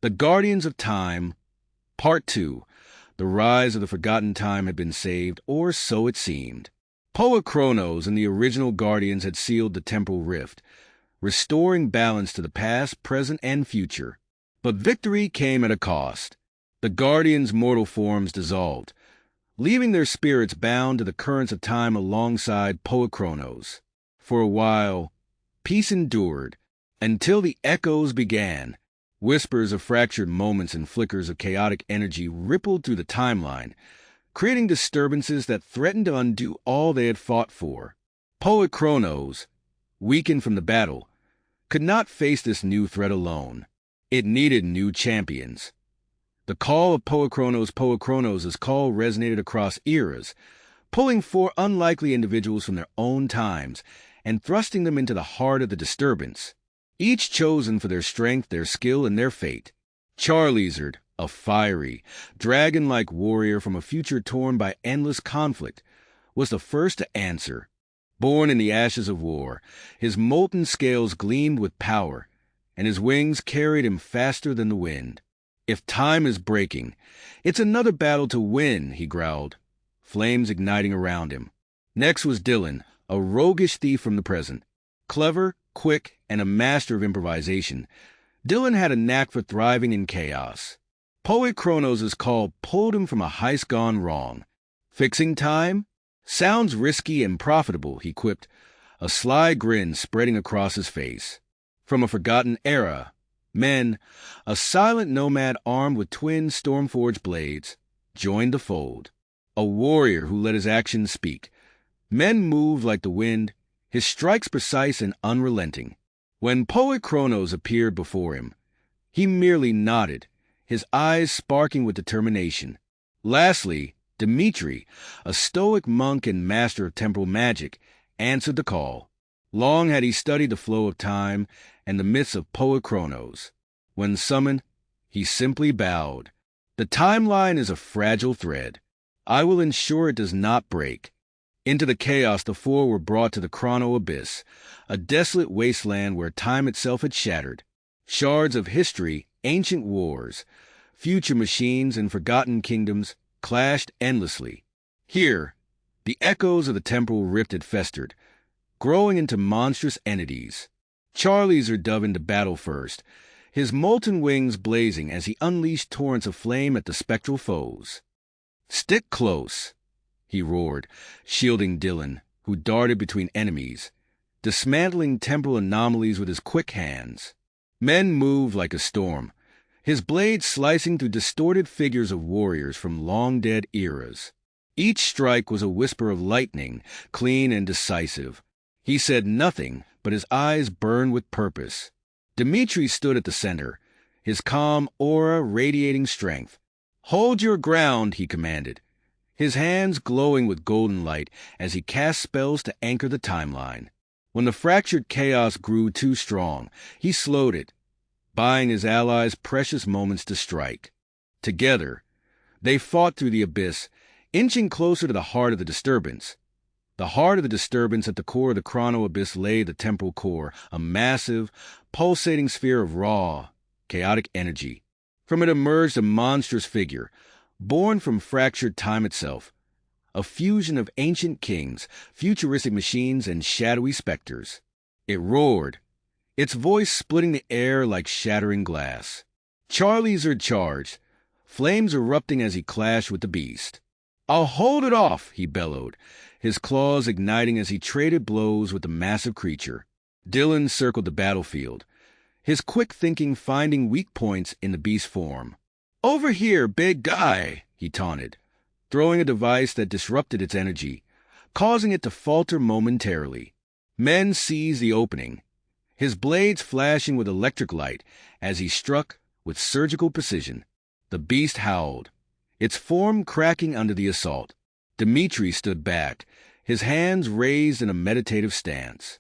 The Guardians of Time, Part 2. The rise of the forgotten time had been saved, or so it seemed. Poa Kronos and the original Guardians had sealed the temporal rift, restoring balance to the past, present, and future. But victory came at a cost. The Guardians' mortal forms dissolved, leaving their spirits bound to the currents of time alongside Poa Kronos. For a while, peace endured, until the echoes began. Whispers of fractured moments and flickers of chaotic energy rippled through the timeline, creating disturbances that threatened to undo all they had fought for. Poa Kronos, weakened from the battle, could not face this new threat alone. It needed new champions. The call of Poa Kronos' call resonated across eras, pulling four unlikely individuals from their own times and thrusting them into the heart of the disturbance, each chosen for their strength, their skill, and their fate. Charlizard, a fiery, dragon-like warrior from a future torn by endless conflict, was the first to answer. Born in the ashes of war, his molten scales gleamed with power, and his wings carried him faster than the wind. "If time is breaking, it's another battle to win," he growled, flames igniting around him. Next was Dylan, a roguish thief from the present. Clever, quick, and a master of improvisation, Dylan had a knack for thriving in chaos. Poa Kronos' call pulled him from a heist gone wrong. "Fixing time? Sounds risky and profitable," he quipped, a sly grin spreading across his face. From a forgotten era, Men, a silent nomad armed with twin Stormforged blades, joined the fold. A warrior who let his actions speak. Men moved like the wind, his strikes precise and unrelenting. When Poa Kronos appeared before him, he merely nodded, his eyes sparking with determination. Lastly, Dimitri, a stoic monk and master of temporal magic, answered the call. Long had he studied the flow of time and the myths of Poa Kronos. When summoned, he simply bowed. "The timeline is a fragile thread. I will ensure it does not break." Into the chaos the four were brought to the Chrono Abyss, a desolate wasteland where time itself had shattered. Shards of history, ancient wars, future machines, and forgotten kingdoms clashed endlessly. Here, the echoes of the temporal rift had festered, growing into monstrous entities. Charlizard dove into battle first, his molten wings blazing as he unleashed torrents of flame at the spectral foes. "Stick close," he roared, shielding Dylan, who darted between enemies, dismantling temporal anomalies with his quick hands. Men moved like a storm, his blades slicing through distorted figures of warriors from long-dead eras. Each strike was a whisper of lightning, clean and decisive. He said nothing, but his eyes burned with purpose. Dimitri stood at the center, his calm aura radiating strength. "Hold your ground," he commanded, his hands glowing with golden light as he cast spells to anchor the timeline. When the fractured chaos grew too strong, he slowed it, buying his allies precious moments to strike. Together, they fought through the abyss, inching closer to the heart of the disturbance. The heart of the disturbance at the core of the Chrono Abyss lay the temporal core, a massive, pulsating sphere of raw, chaotic energy. From it emerged a monstrous figure, born from fractured time itself, a fusion of ancient kings, futuristic machines, and shadowy specters. It roared, its voice splitting the air like shattering glass. Charlizard charged, flames erupting as he clashed with the beast. "I'll hold it off," he bellowed, his claws igniting as he traded blows with the massive creature. Dylan circled the battlefield, his quick thinking finding weak points in the beast's form. "Over here, big guy," he taunted, throwing a device that disrupted its energy, causing it to falter momentarily. Men seized the opening, his blades flashing with electric light as he struck with surgical precision. The beast howled, its form cracking under the assault. Dimitri stood back, his hands raised in a meditative stance.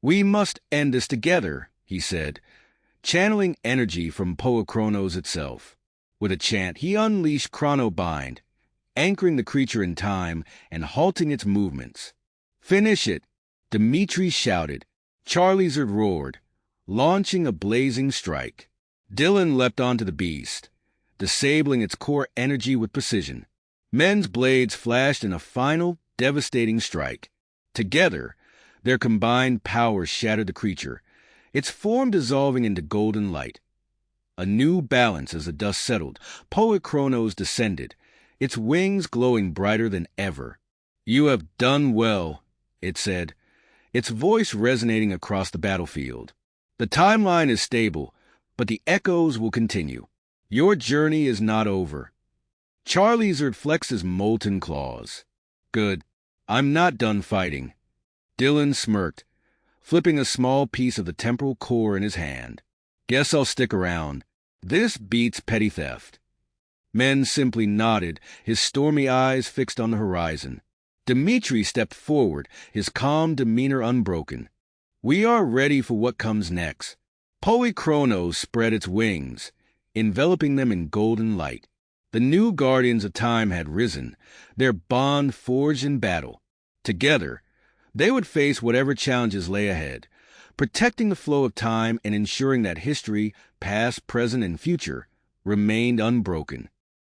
"We must end this together," he said, channeling energy from Poa Kronos itself. With a chant, he unleashed Chronobind, anchoring the creature in time and halting its movements. "Finish it," Dimitri shouted. Charlizard roared, launching a blazing strike. Dylan leapt onto the beast, disabling its core energy with precision. Men's blades flashed in a final, devastating strike. Together, their combined power shattered the creature, its form dissolving into golden light. A new balance as the dust settled. Poet Kronos descended, its wings glowing brighter than ever. "You have done well," it said, its voice resonating across the battlefield. "The timeline is stable, but the echoes will continue. Your journey is not over." Charizard flexed his molten claws. "Good. I'm not done fighting." Dylan smirked, flipping a small piece of the temporal core in his hand. "Guess I'll stick around. This beats petty theft." Men simply nodded, his stormy eyes fixed on the horizon. Dimitri stepped forward, his calm demeanor unbroken. "We are ready for what comes next." Poet Kronos spread its wings, enveloping them in golden light. The new guardians of time had risen, their bond forged in battle. Together, they would face whatever challenges lay ahead, protecting the flow of time and ensuring that history, past, present, and future, remained unbroken.